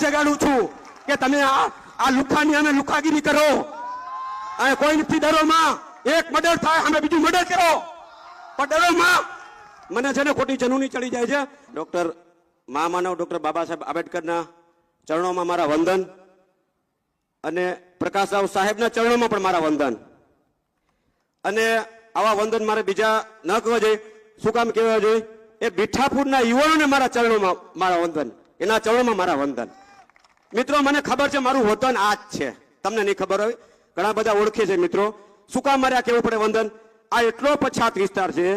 જગાડું છું કે તમે આ લુખાની અમે લુખાગીરી કરો. અને કોઈ નથી ડરોમાં. એક મર્ડર થાય અમે બીજું મર્ડર કરો, પણ ડરોમાં મને છે ને ખોટી જનૂની ચડી જાય છે. ડોક્ટર મહામાનવ ડોક્ટર બાબા સાહેબ આંબેડકરના ચરણોમાં મારા વંદન, અને પ્રકાશ રાવ સાહેબના ચરણોમાં પણ મારા વંદન. અને આવા વંદન મારે બીજા ન કહેવા જોઈએ. શું કામ કહેવા જોઈએ? એ બીઠાપુરના યુવાનોને મારા ચરણોમાં મારા વંદન, એના ચરણોમાં મારા વંદન. મિત્રો મને ખબર છે મારું વતન આ જ છે, તમને નહીં ખબર હોય, ઘણા બધા ઓળખે છે મિત્રો. શું કામ મારે આ કહેવું પડે વંદન? આ એટલો પછાત વિસ્તાર છે,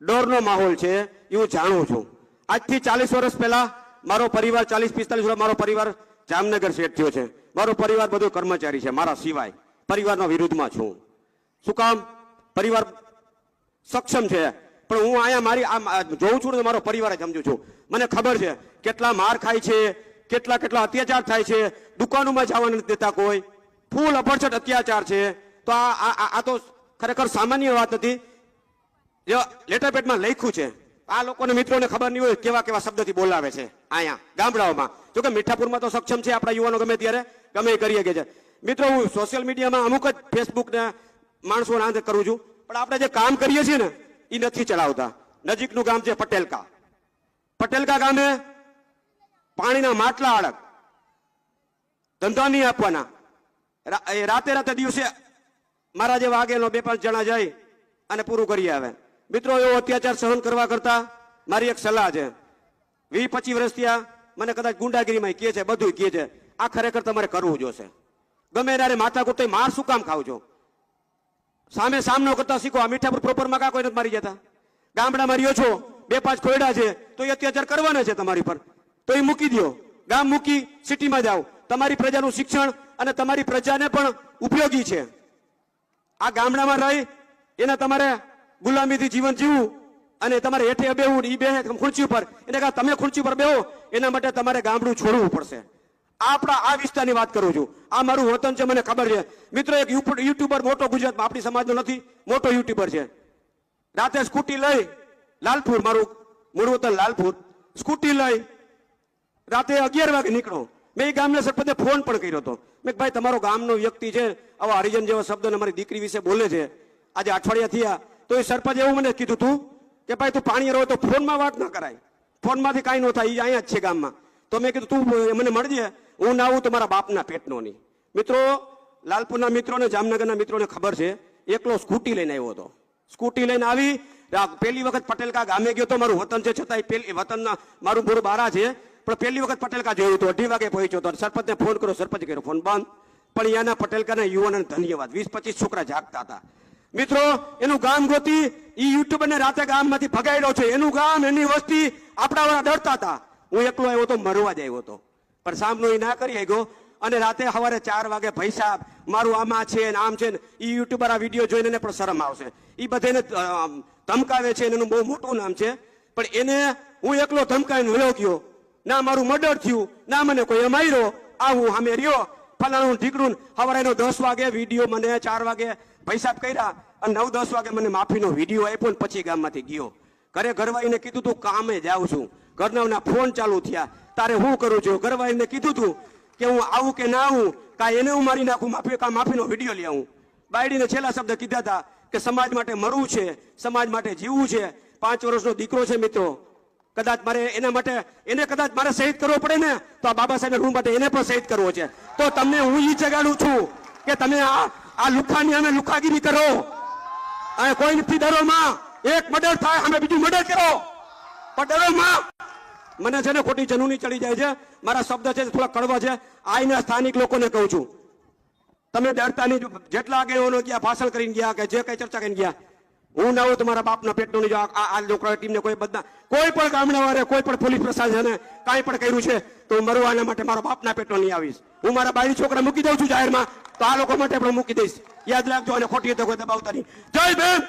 ડરનો માહોલ છે, એ હું જાણું છું. આજથી 40 વર્ષ પહેલા મારો પરિવાર 40-45 વર્ષ મારો પરિવાર જામનગર સેટ થયો છે. મારો પરિવાર બધો કર્મચારી છે, મારા સિવાય પરિવારના વિરુદ્ધમાં છું. શું કામ? પરિવાર સક્ષમ છે, પણ હું અહીંયા મારી જોઉં છું ને મારો પરિવાર જ સમજુ છું. મને ખબર છે કેટલા માર ખાય છે, કેટલા અત્યાચાર થાય છે, દુકાનોમાં જવા નથી દેતા કોઈ, ફૂલ અભરછટ અત્યાચાર છે. તો આ તો ખરેખર સામાન્ય વાત નથી, લેટર પેડમાં લખ્યું છે. આ લોકોને મિત્રોને ખબર નહીં હોય કેવા કેવા શબ્દથી બોલાવે છે અહીંયા ગામડાઓમાં. જોકે મીઠાપુરમાં તો સક્ષમ છે આપણા યુવાનો, ગમે ત્યારે ગમે કરી શકે છે. મિત્રો હું સોશિયલ મીડિયામાં અમુક જ ફેસબુકના માણસોને આંતર કરું છું, પણ આપણે જે કામ કરીએ છીએ ને એ નથી ચલાવતા. નજીકનું ગામ છે પટેલકા. પટેલકા ગામે પાણીના માટલા અડગ, ધંધા નહીં આપવાના. રાતે દિવસે મારા જેવા આગેનો 2-5 જણા જાય અને પૂરું કરી આવે. મિત્રો એવો અત્યાચાર સહન કરવા કરતા મારી એક સલાહ છે. 20-25 વર્ષ થયા મને કદાચ ગુંડાગીરીમાં કહે છે, બધું કહે છે. આ ખરેખર તમારે કરવું જોશે. ગમે ત્યારે માથાકૂટ માર શું કામ ખાવ છો? સામનો કરતા શીખો. આ મીઠાપુર પ્રોપરમાં કા કોઈ નથી મારી જતા? ગામડામાં રહ્યો છો, 2-5 ખોયડા છે તો એ અત્યાચાર કરવાના છે તમારી પર, તો એ મૂકી દો. ગામ મૂકી સિટીમાં જાઓ. તમારી પ્રજાનું શિક્ષણ અને તમારી પ્રજાને પણ ઉપયોગી છે. આ ગામડામાં રહી એને તમારે ગુલામીથી જીવન જીવવું અને તમારે હેઠે બેહવું, એ બે ખુરશી ઉપર, એને કહા તમે ખુરશી પર બેહો, એના માટે તમારે ગામડું છોડવું પડશે. આપણા આ વિસ્તારની વાત કરું છું. આ મારું વતન છે, મને ખબર છે. મિત્રો એક યુટ્યુબર મોટો ગુજરાતમાં આપણી સમાજનો નથી, મોટો યુટ્યુબર છે. રાતે સ્કૂટી લઈ લાલપુર, મારું મૂળ વતન લાલપુર, સ્કૂટી લઈ રાતે 11 વાગે નીકળો. મેં એ ગામના સરપંચને ફોન પણ કર્યો હતો. મેં ભાઈ તમારો ગામનો વ્યક્તિ છે, આવા હરિજન જેવા શબ્દને મારી દીકરી વિશે બોલે છે, આજે અઠવાડિયા થયા. તો એ સરપંચ એવું મને કીધું તું કે ભાઈ તું પાણી રહો તો ફોનમાં વાત ના કરાય, ફોનમાંથી કાંઈ ન થાય, એ અહીંયા જ છે ગામમાં. તો મેં કીધું તું મને મળજે, હું ના આવું તો મારા બાપના પેટનો નહીં. મિત્રો લાલપુરના મિત્રોને, જામનગરના મિત્રોને ખબર છે, એકલો સ્કૂટી લઈને આવ્યો હતો. સ્કૂટી લઈને આવી પહેલી વખત પટેલકા ગામે ગયો તો. મારું વતન છે છતાંય પહેલી વતનના મારું મૂળ બારા છે, પણ પહેલી વખત પટેલકા જોયું હતું. 2:30 વાગે પહોંચ્યો હતો. સરપંચને ફોન કર્યો, સરપંચ કર્યો, ફોન બંધ. પણ અહીંયાના પટેલકાના યુવાનોને ધન્યવાદ, 20-25 છોકરા જાગતા હતા. મિત્રો એનું ગામ ગોતી એ યુટ્યુબરને રાતે ગામમાંથી ભગાડ્યો છે. એનું ગામ, એની વસ્તી આપણા વાળા ડરતા હતા. હું એકલો આવ્યો તો, મરવા જ આવ્યો હતો, પણ સામનો એ ના કરી ગયો. અને રાતે સવારે 4 વાગે ભાઈ સાહેબ મારું આમાં છે ને આમ છે ને, એ યુટ્યુબર આ વિડીયો જોઈને એને પણ શરમ આવશે. એ બધાને ધમકાવે છે, એનું બહુ મોટું નામ છે, પણ એને હું એકલો ધમકાવીને વયો ગયો. ના મારું મર્ડર થયું, ના મને કોઈ માર્યો, આ હું સામે રહ્યો ફલાણું ઢીકડું. સવારે 10 વાગે વિડીયો મને 4 વાગે ભાઈ સાહેબ કર્યા, અને 9-10 વાગે મને માફીનો વિડીયો આપ્યો, ને પછી ગામમાંથી ગયો. ઘરે ઘરવાઈને કીધું તું કામે જાઉં છું. ઘરના ફોન ચાલુ થયા, તારે હું કરું છું? ઘરવાઈને કીધું તું કે હું આવું કે ના આવું, કા એને હું મારી નાખું, માફીનો વિડીયો લઈ આવું. બાયડીને છેલ્લા શબ્દ કીધા હતા કે સમાજ માટે મરવું છે, સમાજ માટે જીવવું છે. 5 વર્ષનો દીકરો છે મિત્રો, કદાચ મારે એના માટે એને કદાચ મારે શહીદ કરવો પડે ને, તો આ બાબા સાહેબ રૂમ માટે એને પણ શહીદ કરવો છે. તો તમને હું એ જગાડું છું કે તમે આ લુખાની અમે લુખાગીરી કરો. અને કોઈ નથી ડરોમાં. એક મર્ડર થાય અમે બીજું મર્ડર કરો, પણ ડરોમાં મને છે ને ખોટી જનૂની ચડી જાય છે. મારા શબ્દ છે થોડા કડવા છે. આઈના સ્થાનિક લોકોને કહું છું, તમે ડરતા નહીં. જેટલા આગેવાનો ગયા, ભાષણ કરીને ગયા કે જે કઈ ચર્ચા કરીને ગયા, હું ના આવું તો મારા બાપના પેટનો નહીં. આ લોકો ટીમને કોઈ બધા કોઈ પણ ગામડા વાળે, કોઈ પણ પોલીસ પ્રશાસને કાંઈ પણ કર્યું છે તો હું મરવાના માટે મારા બાપના પેટનો નહીં આવીશ. હું મારા બાળી છોકરા મૂકી દઉં છું જાહેરમાં, તો આ લોકો માટે પણ મૂકી દઈશ. યાદ રાખજો, અને ખોટી તો કોઈ દબાવતા નહીં. જય ભીમ.